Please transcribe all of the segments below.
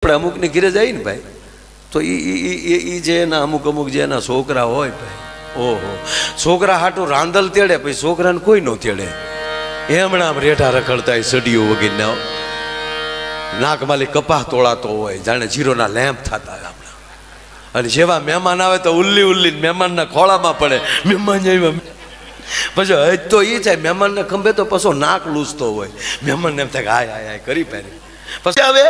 આપણે અમુકની ઘરે જાય ને ભાઈ, તો એ જે એના અમુક જે એના છોકરા હોય ભાઈ, ઓહો, છોકરા હાટું રાંદલ તેડે, પછી છોકરાને કોઈ ન તેડે. હમણાં આમ રેઠા રખડતા હોય, સડીઓ વગેરે નાકમાલી કપાહ તોળાતો હોય, જાણે જીરોના લેમ્પ થતા હોય આપણા. અને જેવા મહેમાન આવે તો ઉલ્લી મહેમાનના ખોળામાં પડે. મહેમાન આવ્યા પછી હજ તો એ થાય, મહેમાનને ખંભે તો પછો નાક લૂસતો હોય. મહેમાનને એમ થાય કે હાય હાય હાય કરી પહેરી. પછી હવે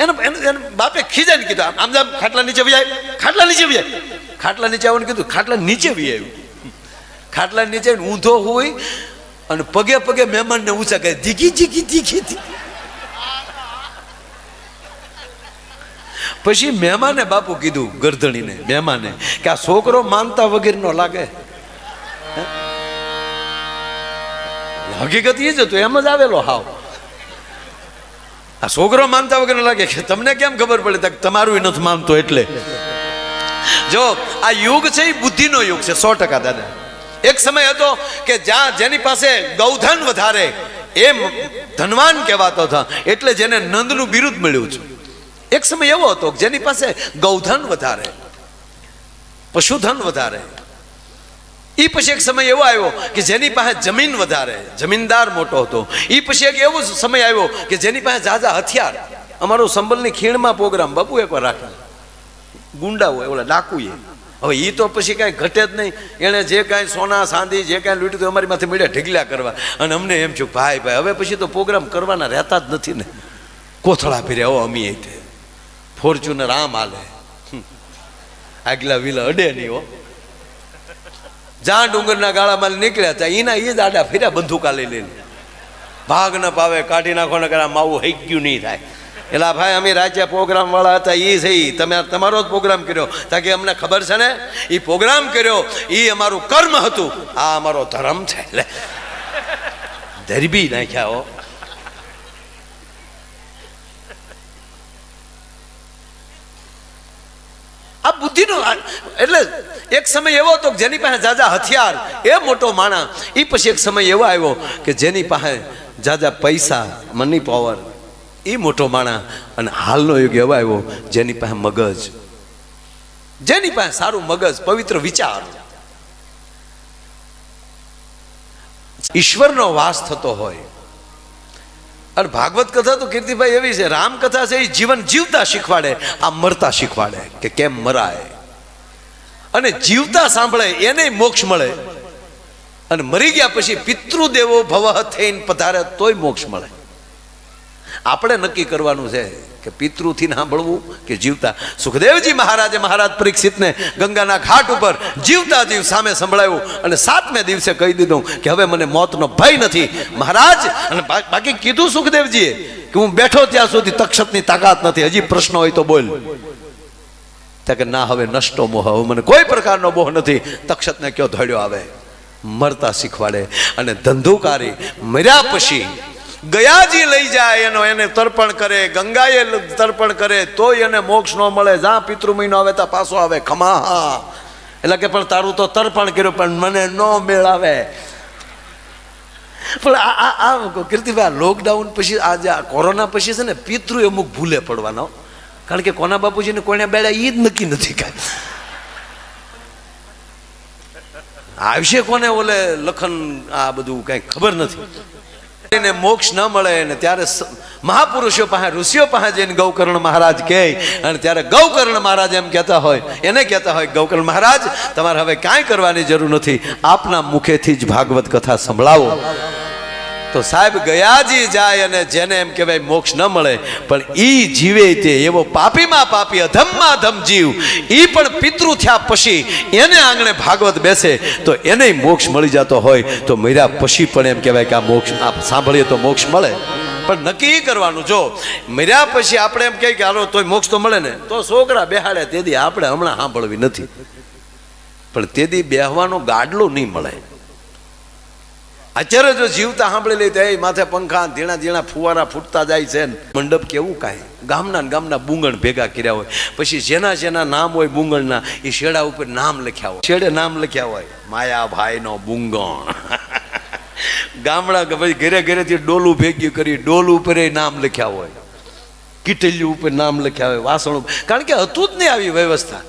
એને બાપે ખીજાઈને કીધું, આમ જામ ખાટલા નીચે વી આવી, ખાટલા નીચે વી આવી, ખાટલા નીચે આવવાનું કીધું, ખાટલા નીચે વી આવ્યું. ખાટલા નીચે ઊંધો હોય અને પગે પગે મહેમાનને ઊંચા કહે, ધીકી ધીકી ધીકી ધીકી. પછી મહેમાને બાપુ કીધું, ગરધણીને મહેમાને, કે આ છોકરો માનતા વગેરેનો લાગે. હકીકત એ જ હતું, એમ જ આવેલો હાવ. આ છોકરો માનતા વગર લાગે કે તમને કેમ ખબર પડે? તમારું નથી માનતો એટલે. જો આ યુગ છે એ બુદ્ધિનો યુગ છે, 100% દાદા. એક સમય હતો કે જ્યાં જેની પાસે ગૌધન વધારે એ ધનવાન કહેવાતો હતા, એટલે જેને નંદનું બિરુદ મળ્યું છે. એક સમય એવો હતો જેની પાસે ગૌધન વધારે, પશુધન વધારે. એ પછી એક સમય એવો આવ્યો કે જેની પાસે જમીન વધારે, જમીનદાર મોટો હતો. એ પછી એક એવો સમય આવ્યો કે જેની પાસે ઝાઝા હથિયાર. અમારો સંબલની ખીણમાં પ્રોગ્રામ બાપુ એકવાર રાખ્યો, ગુંડા હોય ઓલા ડાકુએ. હવે એ તો પછી કાંઈ ઘટે જ નહીં. એણે જે કાંઈ સોના ચાંદી જે કાંઈ લૂંટ્યું અમારી માથે મળ્યા ઢગલા કરવા. અને અમને એમ છું ભાઈ હવે પછી તો પ્રોગ્રામ કરવાના રહેતા જ નથી ને. કોથળા ફેર્યા હો અમી, ફોર્ચ્યુનર આમ હાલે, આગલા વિલા અડે નહીં હો. જ્યાં ડુંગરના ગાળામાં નીકળ્યા હતા એના એ જ આડા ફેર્યા બંદૂકા લઈ લઈને. ભાગ ન પાવે, કાઢી નાખો ને કરે માવું હઈ ગયું નહીં થાય. એટલે ભાઈ અમે રાજ્ય પ્રોગ્રામ વાળા હતા, એ સહી તમે તમારો જ પ્રોગ્રામ કર્યો, તાકી અમને ખબર છે ને એ પ્રોગ્રામ કર્યો એ અમારું કર્મ હતું, આ અમારો ધર્મ છે. એટલે ધરબી નાખ્યા હો. આ બુદ્ધિનો એટલે એક સમય એવો હતો જેની પાસે જાજા હથિયાર એ મોટો માણા. એ પછી એક સમય એવો આવ્યો કે જેની પાસે જાજા પૈસા, મની પાવર, એ મોટો માણા. અને હાલનો યુગ એવો આવ્યો જેની પાસે મગજ, જેની પાસે સારું મગજ, પવિત્ર વિચાર, ઈશ્વરનો વાસ થતો હોય. અને ભાગવત કથા તો કીર્તિભાઈ એવી છે, રામ કથા છે એ જીવન જીવતા શીખવાડે, આ મરતા શીખવાડે કે કેમ મરાય. અને જીવતા સાંભળે એને મોક્ષ મળે, અને મરી ગયા પછી પિતૃદેવો ભવ થઈને પધારે તોય મોક્ષ મળે. આપણે નક્કી કરવાનું છે કે પિતૃથી સાંભળવું કે જીવતા. સુખદેવજી મહારાજે મહારાજ પરીક્ષિતને ગંગાના ઘાટ ઉપર જીવતા જીવ સામે સંભળાયું, અને 7મે દિવસે કહી દીધું કે હવે મને મોતનો ભય નથી મહારાજ. અને બાકી કીધું સુખદેવજીએ કે હું બેઠો ત્યાં સુધી તક્ષકની તાકાત નથી, હજી પ્રશ્ન હોય તો બોલ. કે ના, હવે નષ્ટો મોહ, હવે મને કોઈ પ્રકારનો મોહ નથી. તક્ષકને કયો ધડ્યો આવે. મરતા શીખવાડે. અને ધંધુકારી મર્યા પછી ગયાજી લઈ જાય એનો, એને તર્પણ કરે, ગંગાએ તર્પણ કરે તોય એને મોક્ષ ન મળે. જ્યાં પિતૃ મહિનો આવે ત્યાં પાછો આવે ખમા. એટલે કે પણ તારું તો તર્પણ કર્યું પણ મને ન મેળાવે. પણ આ કીર્તિભાઈ લોકડાઉન પછી આજે આ કોરોના પછી છે ને પિતૃ અમુક ભૂલે પડવાનો. કારણ કે કોના બાપુજીને કોને બેડા એ જ નક્કી નથી કાંઈ. આવશે કોને ઓલે લખન આ બધું કાંઈ ખબર નથી. એને મોક્ષ ન મળે ને ત્યારે મહાપુરુષો પાસે, ઋષિઓ પાસે જઈને ગૌકર્ણ મહારાજ કહે. અને ત્યારે ગૌકર્ણ મહારાજ એમ કહેતા હોય, એને કહેતા હોય, ગૌકર્ણ મહારાજ તમારે હવે કાંઈ કરવાની જરૂર નથી, આપના મુખેથી જ ભાગવત કથા સંભળાવો. તો સાહેબ ગયાજી જાય, અને જેને એમ કહેવાય મોક્ષ ન મળે પણ ઈ જીવે તે એવો પાપીમાં પાપી, અધમમાં અધમ જીવ, ઈ પણ પિતૃ થયા પછી એને આંગણે ભાગવત બેસે તો એને મોક્ષ મળી જતો હોય. તો મર્યા પછી પણ એમ કહેવાય કે આ મોક્ષ સાંભળીએ તો મોક્ષ મળે. પણ નક્કી કરવાનું, જો મર્યા પછી આપણે એમ કહીએ કે હાલો તોય મોક્ષ તો મળે ને, તો છોકરા બેહાડે તેથી આપણે હમણાં સાંભળવી નથી. પણ તેથી બેહવાનો ગાડલો નહીં મળે. અત્યારે જો જીવતા સાંભળી લે તો એ માથે પંખા, ઝીણા ઝીણા ફુવારા ફૂટતા જાય છે. મંડપ કેવું કાંઈ ગામના બુંગણ ભેગા કર્યા હોય. પછી જેના જેના નામ હોય બુંગણના, એ શેડા ઉપર નામ લખ્યા હોય, શેડે નામ લખ્યા હોય, માયાભાઈનો બુંગણ. ગામડા ભાઈ ઘરે ઘરેથી ડોલું ભેગી કરી, ડોલ ઉપર નામ લખ્યા હોય. કીટલીઓ ઉપર નામ લખ્યા હોય, વાસણો, કારણ કે હતું જ નહીં આવી વ્યવસ્થા.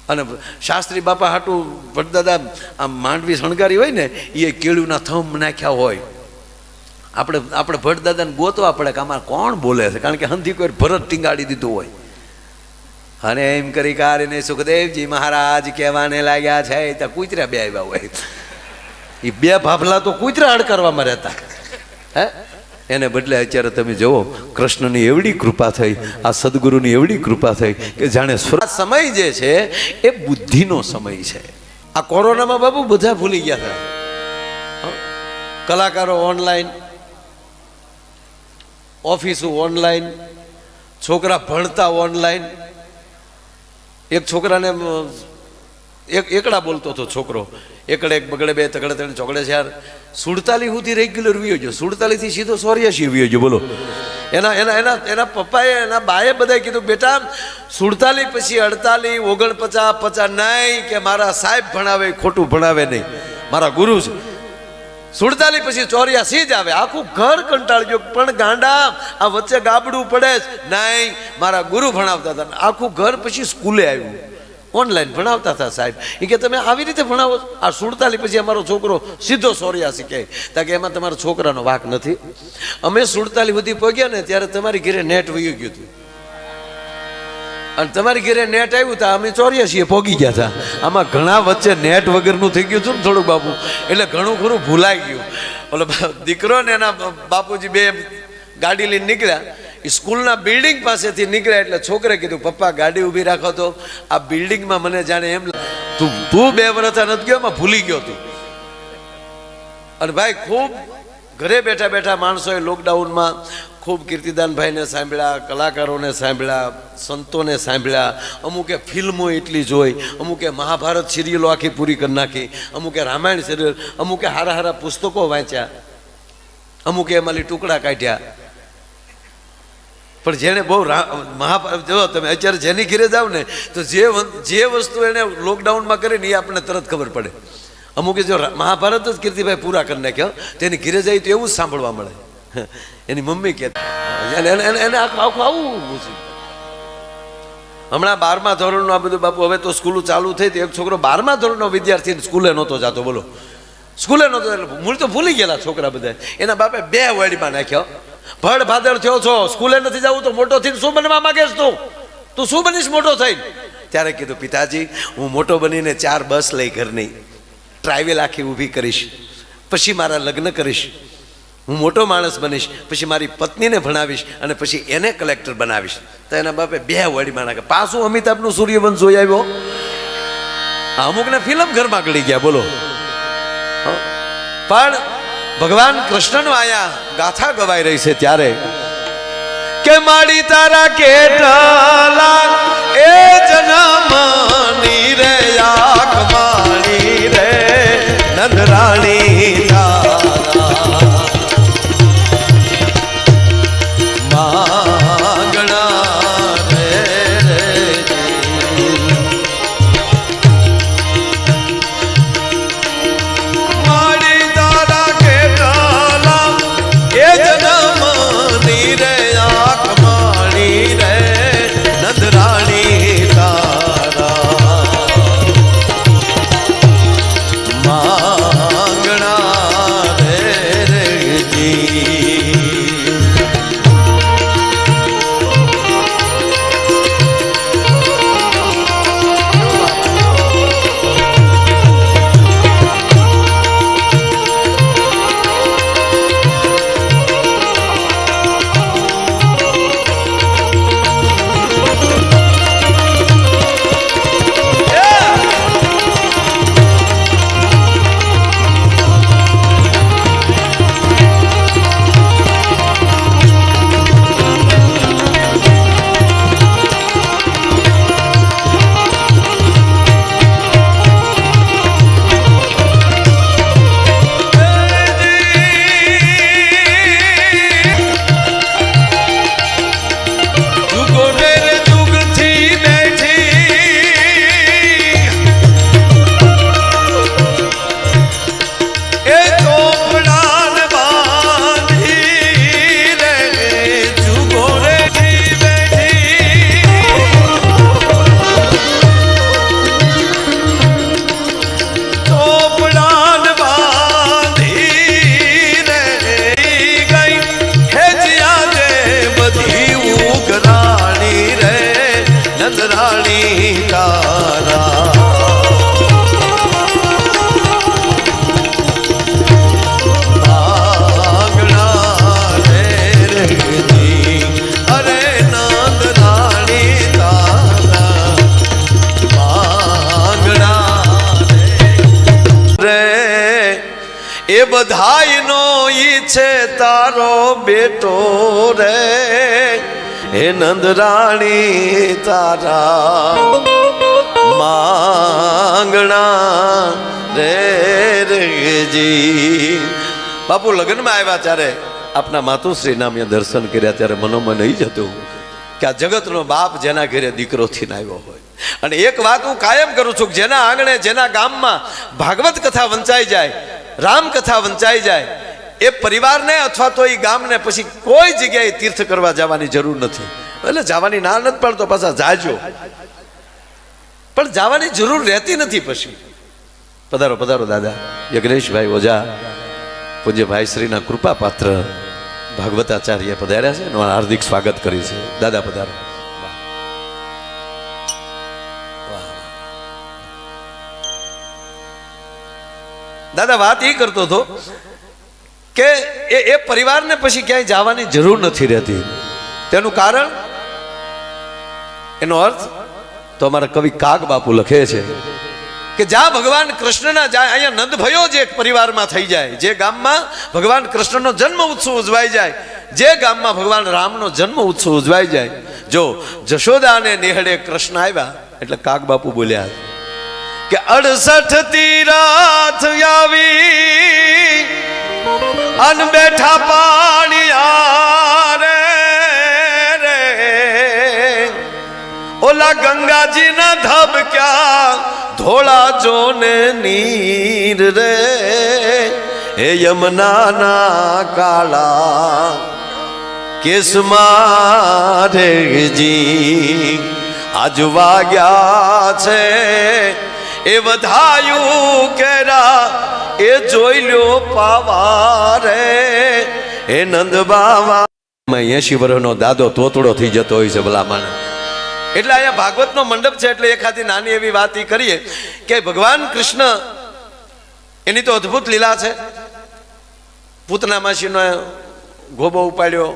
અને શાસ્ત્રી બાપા હાટું ભટદાદા આમ માંડવી શણગારી હોય ને એ કેળુના થંભ નાખ્યા હોય. આપણે ભટદાદાને ગોતવા પડે કે આમાં કોણ બોલે છે, કારણ કે હંધી કોઈ ભરત ટીંગાડી દીધું હોય. અને એમ કરી કારીને સુખદેવજી મહારાજ કહેવાને લાગ્યા છે ત્યાં કૂતરા બે આવ્યા હોય. એ બે ભાભલા તો કૂતરા હડ કરવામાં રહેતા. હે એને બદલે અત્યારે તમે જુઓ કૃષ્ણની એવડી કૃપા થઈ, આ સદગુરુની એવડી કૃપા થઈ કે જાણે સમય જે છે એ બુદ્ધિનો સમય છે. આ કોરોનામાં બાબુ બધા ભૂલી ગયા હતા. કલાકારો ઓનલાઈન, ઓફિસો ઓનલાઈન, છોકરા ભણતા ઓનલાઈન. એક છોકરાને એકડા બોલતો હતો છોકરો, એકડે એક બગડે બે તગડે ત્રણ ચોકડે ચાર, 47 સુધી રેગ્યુલર વિયો ગયો, 47 થી સીધો 84 વિયો ગયો. બોલો, એના પપ્પાએ એના બાએ બધાએ કીધું બેટા 47 પછી 48 49 50 નહીં, કે મારા સાહેબ ભણાવે ખોટું ભણાવે નહીં, મારા ગુરુ છે. 47 પછી 84 જ આવે. આખું ઘર કંટાળી ગયો, પણ ગાંડા આ વચ્ચે ગાબડું પડે જ નહીં, મારા ગુરુ ભણાવતા હતા. આખું ઘર પછી સ્કૂલે આવ્યું, ઓનલાઈન ભણાવતા હતા સાહેબ. એ કે તમે આવી રીતે ભણાવો? આ 47 પછી અમારો છોકરો સીધો 84 કહે. તા કે એમાં તમારા છોકરાનો વાંક નથી. અમે 47 સુધી પહોંચ્યા ને ત્યારે તમારી ઘરે નેટ વયું ગયું હતું, અને તમારી ઘરે નેટ આવ્યું હતા, અમે 84 પહોંચી ગયા હતા. આમાં ઘણા વચ્ચે નેટ વગરનું થઈ ગયું હતું ને થોડુંક બાપુ, એટલે ઘણું ખરું ભૂલાઈ ગયું. ઓલો દીકરો ને એના બાપુજી બે ગાડી લઈને નીકળ્યા. સ્કૂલના બિલ્ડિંગ પાસેથી નીકળ્યા એટલે છોકરે કીધું પપ્પા ગાડી ઊભી રાખો તો, આ બિલ્ડિંગમાં મને જાણે એમ તું 2 વર્ષ નથી ગયો, એમાં ભૂલી ગયો તું. અને ભાઈ ખૂબ ઘરે બેઠા બેઠા માણસોએ લોકડાઉનમાં ખૂબ કીર્તિદાનભાઈને સાંભળ્યા, કલાકારોને સાંભળ્યા, સંતોને સાંભળ્યા. અમુકે ફિલ્મો એટલી જોઈ, અમુકે મહાભારત સિરિયલો આખી પૂરી કરી નાખી, અમુકે રામાયણ સિરિયલ, અમુકે હારા હારા પુસ્તકો વાંચ્યા, અમુકે એમાંથી ટુકડા કાઢ્યા. પણ જેને બહુ મહાભારત જો તમે અત્યારે જેની ઘરે જાવ ને તો જે વસ્તુ એને લોકડાઉનમાં કરીને એ આપણને તરત ખબર પડે. અમુકે જો મહાભારત જ કીર્તિભાઈ પૂરા કરી નાખ્યો, તેની ઘરે જાય તો એવું જ સાંભળવા મળે. એની મમ્મી કે એને આખું આવું. હમણાં 12મા ધોરણનું આ બધું બાપુ, હવે તો સ્કૂલો ચાલુ થઈ. તો એક છોકરો 12મા ધોરણનો વિદ્યાર્થી સ્કૂલે નહોતો જતો. બોલો, સ્કૂલે નહોતો, મૂળ તો ભૂલી ગયેલા છોકરા બધા. એના બાપે 2 વાડીમાં નાખ્યો. ભડ ભાદર થયો છો, સ્કૂલે નથી જવું તો મોટો થઈને શું બનવા માંગેશ તું શું બનીશ મોટો થઈને? ત્યારે કીધું પિતાજી હું મોટો બનીને 4 બસ લઈ ઘરની ટ્રાવેલ આખી ઊભી કરીશ, પછી મારા લગ્ન કરીશ, હું મોટો માણસ બનીશ, પછી મારી પત્નીને ભણાવીશ અને પછી એને કલેક્ટર બનાવીશ. તો એના બાપે 2 વાડીમાં નાખે. પાછું અમિતાભનું સૂર્યવંશ જોઈ આવ્યો. અમુકને ફિલ્મ ઘરમાં ગળી ગયા. બોલો, પણ ભગવાન કૃષ્ણનો આયા ગાથા ગવાઈ રહી છે ત્યારે કે માડી તારા કેટલા એ જન્મની રે આંખ માણી રે નંદરાણી માંગણા તારા એ બધાયનો ઈચ્છે તારો બેટો રે હે નંદરાણી તારા માંગણા રે રેજી. બાપુ લગ્નમાં આવ્યા ત્યારે આપના માતુશ્રી નામે દર્શન કર્યા ત્યારે મનોમન નહીં જતું કે આ જગતનો બાપ જેના ઘરે દીકરોથી આવ્યો હોય. અને એક વાત હું કાયમ કરું છું કે જેના આંગણે જેના ગામમાં ભાગવત કથા વંચાઈ જાય, રામ કથા વંચાઈ જાય, એ પરિવારને અથવા તો એ ગામને પછી કોઈ જગ્યાએ તીર્થ કરવા જવાની જરૂર નથી. એટલે જવાની ના નથી પડતો, પાછા જાજો, પણ જવાની જરૂર રહેતી નથી. પછી પધારો પધારો દાદા યજ્ઞેશભાઈ ઓઝા પૂજ્યભાઈ શ્રીના કૃપા પાત્ર ભાગવતાચાર્ય પધાર્યા છે. એનું હાર્દિક સ્વાગત કરી છે. દાદા પધારો. દાદા વાત એ કરતો હતો કે એ પરિવારને પછી ક્યાંય જવાની જરૂર નથી રહેતી. તેનું કારણ, એનો અર્થ તો અમારા કવિ કાગ બાપુ લખે છે કે જ્યાં ભગવાન કૃષ્ણના જાય, અહીંયા નંદ ભયો જે પરિવારમાં થઈ જાય, જે ગામમાં ભગવાન કૃષ્ણનો જન્મ ઉત્સવ ઉજવાઈ જાય, જે ગામમાં ભગવાન રામનો જન્મ ઉત્સવ ઉજવાઈ જાય, જો જશોદાને નેહડે કૃષ્ણ આવ્યા એટલે કાગ બાપુ બોલ્યા કે 68 તીરથ આવી અન બેઠા પાણિયા રે ઓલા ગંગાજી ના ધબક્યા ધોળા જોને નીર રે હે યમુના ના કાળા કેસમાં રેજી આજ વાગ્યા છે એ વધાયું કેરા એ જોઈ લ્યો પાવા રે હે નંદ બાવા. 80 વર્ષનો દાદો તોતડો થઈ જતો હોય છે ભલામણ. એટલે અહીંયા ભાગવતનો મંડપ છે એટલે એખાદી નાની એવી વાત ઈ કરીએ કે ભગવાન કૃષ્ણ એની તો અદ્ભુત લીલા છે. પૂતના માસીનો ગોબો ઉપાડ્યો,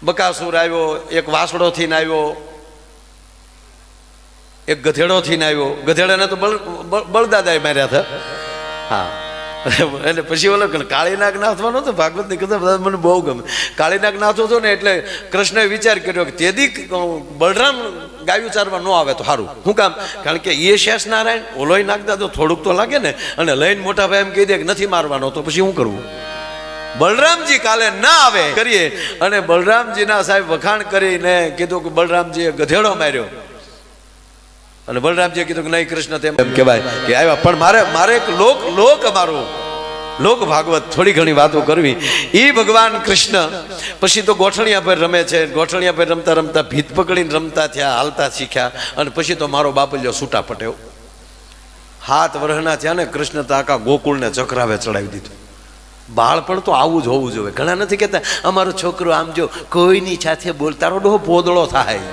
બકાસુર આવ્યો, એક વાસડો થઈને આવ્યો, એક ગધેડો થઈને આવ્યો. ગધેડાને તો બળદાદાએ માર્યા હતા. હા, એટલે પછી ઓલો કાળીનાગ નાથવાનો હતો. ભાગવતની કથા મને બહુ ગમે. કાળીનાગ નાથો હતો ને એટલે કૃષ્ણએ વિચાર કર્યો કે તેદી બલરામ ગાયું ચારવા ન આવે તો સારું. શું કામ? કારણ કે એ શેષ નારાયણ ઓલોય નાખતા તો થોડુંક તો લાગે ને, અને લઈને મોટા ભાઈ એમ કહી દે કે નથી મારવાનો, તો પછી શું કરવું? બલરામજી કાલે ના આવે કરીએ. અને બલરામજીના સાહેબ વખાણ કરીને કીધું કે બલરામજીએ ગધેડો માર્યો, અને બલરામજીએ કીધું કે નહીં કૃષ્ણ તેમ કહેવાય કે આવ્યા. પણ મારે એક અમારું લોક ભાગવત થોડી ઘણી વાતો કરવી. એ ભગવાન કૃષ્ણ પછી તો ગોઠણિયા પર રમે છે. ગોઠણિયા પર રમતા રમતા ભીત પકડીને રમતા થયા, હાલતા શીખ્યા, અને પછી તો મારો બાપલ્યો છૂટા પટ્યો. 7 વર્ષના થયા ને કૃષ્ણ તો આખા ગોકુળને ચક્રાવે ચડાવી દીધું. બાળપણ તો આવું જ હોવું જોઈએ. ઘણા નથી કહેતા અમારો છોકરો આમ જો કોઈની સાથે બોલ, તારો ડોહો પોદળો થાય.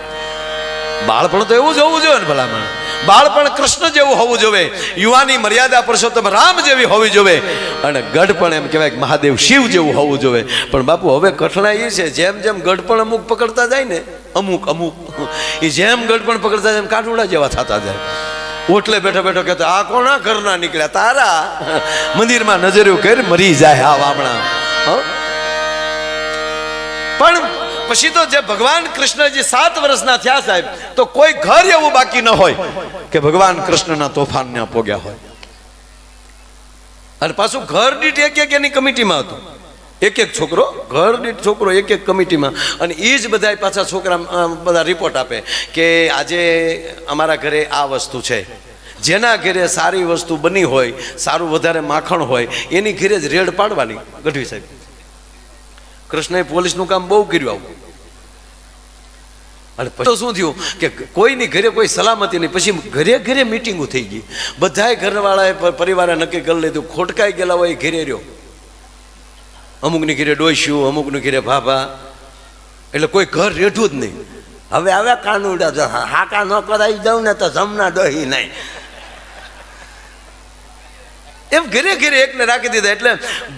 બાળપણ તો એવું જ હોવું જોઈએ ને ભલામણ. બાળપણ કૃષ્ણ જેવું હોવું જોઈએ, યુવાની મર્યાદા પુરુષોત્તમ રામ જેવી હોવી જોઈએ, અને ગઢપણ એમ કહેવાય કે મહાદેવ શિવ જેવું હોવું જોઈએ. પણ બાપુ હવે કઠણાઈ એ છે, જેમ જેમ ગઢપણ અમુક પકડતા જાય ને, અમુક એ જેમ ગઢપણ પકડતા જાય એમ કાઠુડા જેવા થતા જાય. ઓટલે બેઠો બેઠો કહેતો આ કોના ઘરના નીકળ્યા? તારા મંદિરમાં નજર્યું કરી મરી જાય આ વામણા. પણ પછી તો જે ભગવાન કૃષ્ણજી 7 વર્ષના થયા સાહેબ, તો કોઈ ઘર એવું બાકી ન હોય કે ભગવાન કૃષ્ણના તોફાન ના પોગ્યા હોય. અને પાછું ઘર દીઠ એક એની કમિટીમાં હતું, એક છોકરો, ઘર દીઠ છોકરો એક કમિટીમાં. અને એ જ બધા પાછા છોકરા બધા રિપોર્ટ આપે કે આજે અમારા ઘરે આ વસ્તુ છે. જેના ઘરે સારી વસ્તુ બની હોય, સારું વધારે માખણ હોય, એની ઘરે જ રેડ પાડવાની. ગઢવી સાહેબ કૃષ્ણએ પોલીસનું કામ બહુ કર્યું આવું. અને પછી શું થયું કે કોઈની ઘરે કોઈ સલામતી નહીં. પછી ઘરે ઘરે મિટિંગો થઈ ગઈ. બધાએ ઘરવાળાએ પરિવારે નક્કી કરી લીધું ખોટકાઈ ગયેલા હોય એ ઘરે રહ્યો. અમુકની ઘરે ડોસ્યું, અમુકની ઘરે ભાભા, એટલે કોઈ ઘર રેઠું જ નહીં. હવે હવે કાનુડા જો હાકા ન કરાવી દઉં ને તો જમના દહી નહીં. એમ ઘરે ઘરે એકને રાખી દીધા. એટલે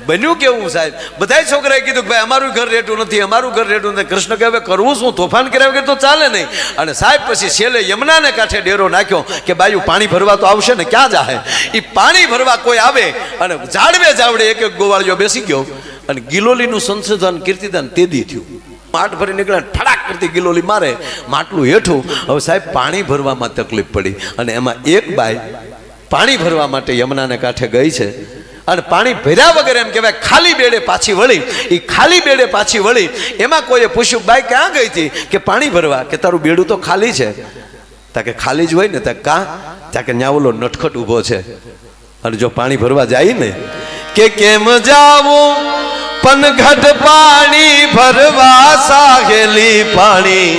બન્યું કેવું સાહેબ, બધા છોકરાએ કીધું કે ભાઈ અમારું ઘર રેટું નથી, અમારું ઘર રેટું નથી. કૃષ્ણ કહે હવે કરવું શું, તોફાન કર્યા વગર તો ચાલે નહીં. અને સાહેબ પછી છેલ્લે યમુનાને કાંઠે ડેરો નાખ્યો કે બાયું પાણી ભરવા તો આવશે ને, ક્યાં જાહે. એ પાણી ભરવા કોઈ આવે અને જાવડે એક એક ગોવાળિયો બેસી ગયો અને ગિલોલીનું સંશોધન કીર્તિદાન તેદી થયું. માટ ભરી નીકળ્યા, ઠડાક કરતી ગિલોલી મારે માટલું હેઠું. હવે સાહેબ પાણી ભરવામાં તકલીફ પડી અને એમાં એક બાઈ પાણી ભરવા માટે યમુનાને કાંઠે ગઈ છે અને પાણી ભર્યા વગર એમ કહેવાય ખાલી બેડે પાછી વળી. એ ખાલી બેડે પાછી વળી એમાં કોઈએ પૂછ્યું બાઈ ક્યાં ગઈ હતી? કે પાણી ભરવા. કે તારું બેડું તો ખાલી છે. તા કે ખાલી જ હોય ને. ત્યાં કે ન્યા ઓલો નટખટ ઊભો છે અને જો પાણી ભરવા જાય ને કે કેમ જાવું પનઘટ પાણી ભરવા, સાહેલી પાણી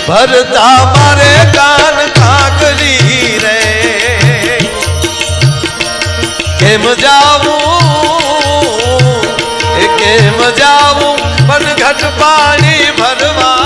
ભરતા મારે કાન કાકરી રે. કેમ જાવું પનઘટ પાણી ભરવા.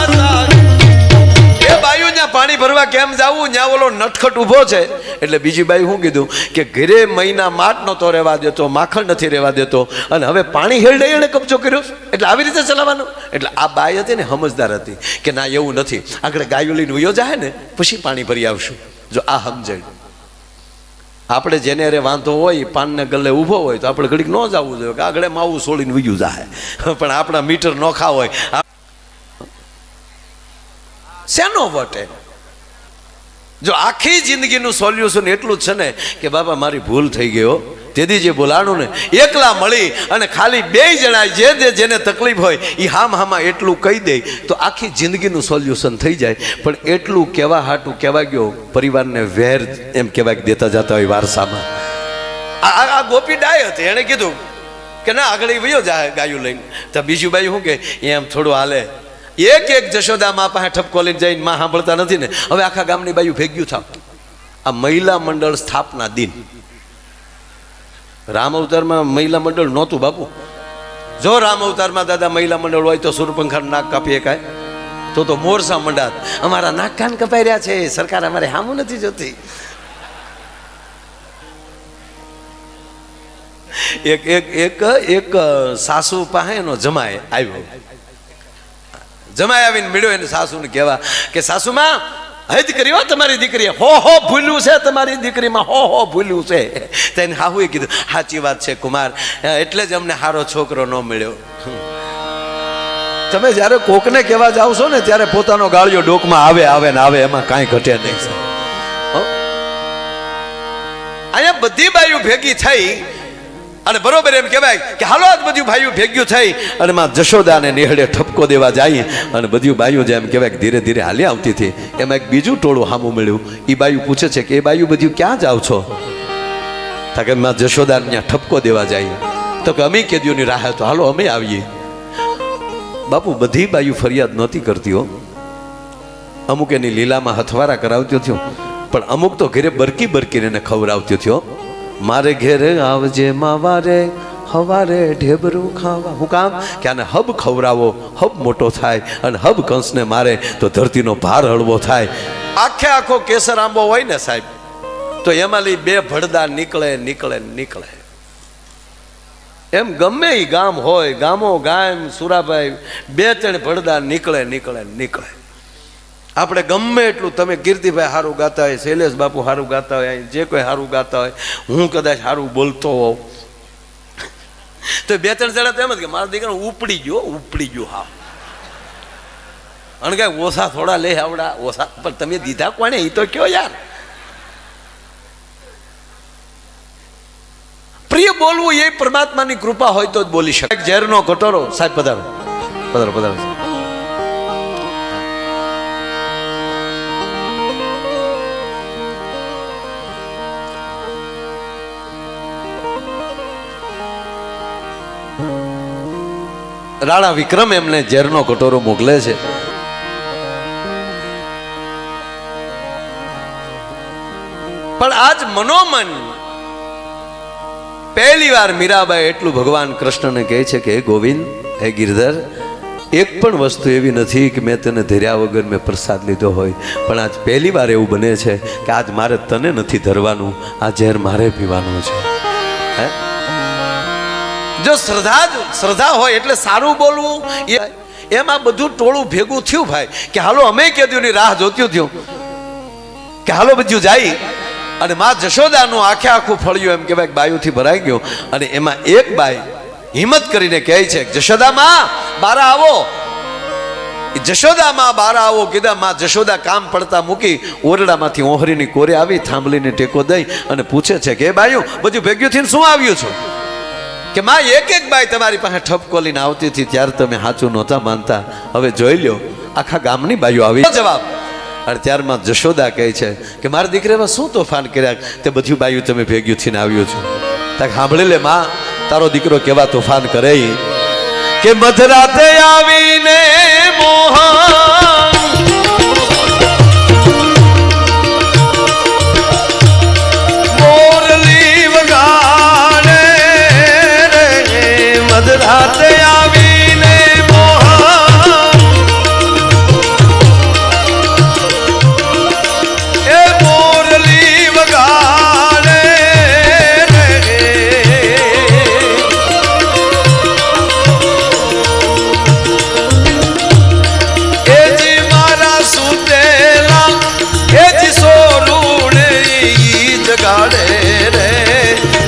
એ બાયું ત્યાં પાણી ભરવા કેમ જાવું? ત્યાં ઓલો નટખટ ઊભો છે. એટલે બીજી બાઈ શું કીધું કે ઘરે મહિના માટ નહોતો રહેવા દેતો, માખણ નથી રહેવા દેતો અને હવે પાણી હેરડે એને કબજો કર્યો એટલે આવી રીતે ચલાવવાનું. એટલે આ બાઈ હતી ને સમજદાર હતી કે ના એવું નથી, આગળ ગાયો લઈને વયો જાય ને પછી પાણી ભરી આવશું. જો આ સમજાય. આપણે જેને અરે વાંધો હોય પાનને ગલ્લે ઊભો હોય તો આપણે ઘડીક ન જવું જોઈએ કે આગળ માવું છોડીને વયું જાય. પણ આપણા મીટર નોખા હોય શેનો વટે? જો આખી જિંદગીનું સોલ્યુશન એટલું જ છે ને કે બાબા મારી ભૂલ થઈ ગયો, તેથી જે બોલાણું ને એકલા મળી અને ખાલી બે જણા જેને તકલીફ હોય એ હામાં એટલું કહી દે તો આખી જિંદગીનું સોલ્યુશન થઈ જાય. પણ એટલું કહેવા હાટું કહેવા ગયો પરિવારને વેર એમ કહેવાય દેતા જતા હોય વારસામાં. આ ગોપી ડાય હતી, એણે કીધું કે ના આગળ વયો જાય ગાયું લઈને. તો બીજું બાઈ શું કે એમ થોડું હાલે. એક જશોદા માં પાસે ઠપકો લઈને જઈને માં સાંભળતા નથી ને. હવે આખા ગામની બાયું ભેગ્યું થાવ. આ મહિલા મંડળ સ્થાપના દિન. રામ અવતારમાં મહિલા મંડળ નહોતું બાપુ. જો રામ અવતારમાં દાદા મહિલા મંડળ હોય તો સૂર્યપંખા નાક કાપી એકાય, તો મોરસા મંડાત. અમારા નાક કાન કપાઈ રહ્યા છે, સરકાર અમારે હામું નથી જોતી. એક સાસુ પાસે એનો જમાય આવ્યો. જમાય આવીને મળ્યો એને સાસુને કહેવા કે સાસુમાં હદ કરી હો તમારી દીકરીએ, હો ભૂલ્યું છે તમારી દીકરીમાં, હો ભૂલ્યું છે. તેને હાહુએ કીધું સાચી વાત છે કુમાર, એટલે જ અમને સારો છોકરો ન મળ્યો. તમે જ્યારે કોકને કહેવા જાવ છો ને ત્યારે પોતાનો ગાળિયો ડોકમાં આવે ને આવે, એમાં કાંઈ ઘટે નહીં. અહીંયા બધી બાઈઓ ભેગી થઈ અને બરોબર એમ કહેવાય કે હાલો આજ બધું ભાઈઓ ભેગ્યું થઈ અને માં જશોદાને નિહળે ઠપકો દેવા જાય અને બધી બાઈઓ જેમ કહેવાય ધીરે ધીરે હાલી આવતી હતી. એમાં એક બીજું ટોળું સામું મળ્યું. એ બાઈઓ પૂછે છે કે એ બાઈઓ બધું ક્યાં જાવ છો? તો કે માં જશોદાને ત્યાં ઠપકો દેવા જાય. તો કે અમે કેદીઓની રાહ તો હાલો અમે આવીએ. બાપુ બધી બાઈઓ ફરિયાદ નહોતી કરતી હો. અમુક એની લીલામાં હથવારા કરાવતી થયો, પણ અમુક તો ઘરે બરકી એને ખવડાવતી થયો. મારે ઘેરે આવજે માવારે હવારે ઢેબરું ખાવા. હું કામ કે આને હબ ખવડાવો, હબ મોટો થાય અને હબ કંસને મારે તો ધરતીનો ભાર હળવો થાય. આખો કેસર આંબો હોય ને સાહેબ તો એમાં લઈ બે ભડદા નીકળે. એમ ગમે એ ગામ હોય, ગામો ગામ સુરાભાઈ બે ત્રણ ભડદા નીકળે. આપણે ગમે એટલું તમે કીર્તિભાઈ સારું ગાતા હોય, શૈલેષ બાપુ સારું ગાતા હોય, જે કોઈ સારું ગાતા હોય, હું કદાચ સારું બોલતો હોઉં તો બે ત્રણ જણા તો એમ જ કે મારા દીકરા ઉપડી ગયો. હા અને કઈ ઓછા થોડા લે આવડા ઓછા, પણ તમે દીધા કોને એ તો કયો યાર. પ્રિય બોલવું એ પરમાત્માની કૃપા હોય તો જ બોલી શકાય. ઝેરનો કટોરો સાહેબ પધારો. રાણા વિક્રમ એમને ઝેરનો કટોરો મોકલે છે. પણ આજ મનોમન પહેલી વાર મીરાબાઈ એટલું ભગવાન કૃષ્ણને કહે છે કે હે ગોવિંદ, હે ગિરધર, એક પણ વસ્તુ એવી નથી કે મેં તને ધર્યા વગર મેં પ્રસાદ લીધો હોય, પણ આજ પહેલી વાર એવું બને છે કે આજ મારે તને નથી ધરવાનું, આ ઝેર મારે પીવાનું છે. હે, જો શ્રદ્ધા હોય એટલે સારું બોલવું, એમાં બધું ટોળું ભેગું થયું ભાઈ કે હાલો અમે કીધુંની રાહ જોત્યું થયું કે હાલો બધું જાય. અને માં જશોદાનું આખે આખું ફળિયું એમ કહેવાય બાયુથી ભરાઈ ગયું. અને એમાં એક બાઈ હિંમત કરીને કહે છે, જશોદા માં બહાર આવો. જશોદા માં બહાર આવો કીધા. માં જશોદા કામ પડતા મૂકી ઓરડામાંથી ઓહરીની કોરે આવી, થાંભલીને ટેકો દઈ અને પૂછે છે કે બાયું બધું ભેગ્યું થઈને શું આવ્યું છો? કે માં એક એક બાઈ તમારી પાસે ઠપકો લઈને આવતી હતી ત્યારે તમે સાચું નહોતા માનતા, હવે જોઈ લ્યો આખા ગામની બાઈઓ આવી. જવાબ. અને ત્યારમાં જશોદા કહે છે કે મારા દીકરામાં શું તોફાન કર્યા તે બધું બાયું તમે ભેગ્યું થઈને આવ્યું છો? તાક સાંભળી લે માં, તારો દીકરો કેવા તોફાન કરે કે મધરાતે આવીને મોહન મોરલી વગાડે રે, મધરાતે આવીને મોહન એ મોરલી વગાડે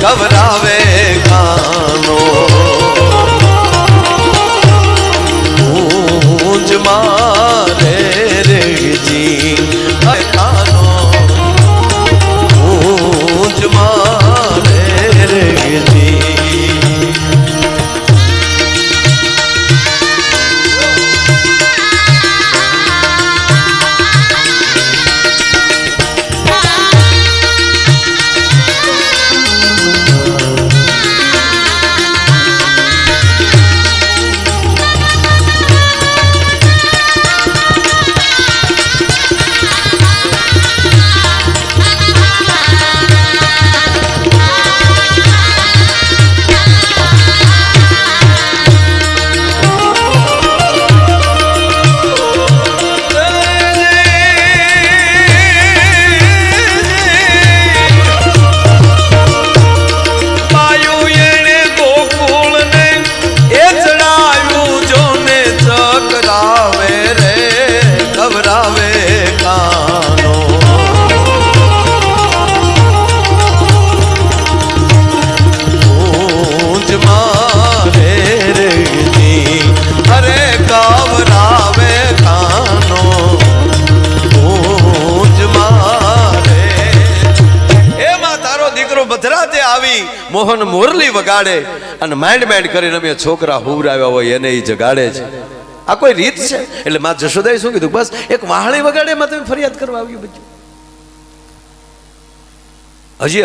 કવરાવે ગાનો ઊંચ મારે રેજી ગાનો ઊંચ મારે રેજી. મોહન મોરલી વગાડે અને માંડ માંડ કરીને અમે છોકરા હુવરાવ્યા હોય એને જગાડે છે. આ કોઈ રીત છે? એટલે માં જશોદાએ શું કીધું, બસ એક વાહળી વગાડે માં તમે ફરિયાદ કરવા આવ્યું. હજી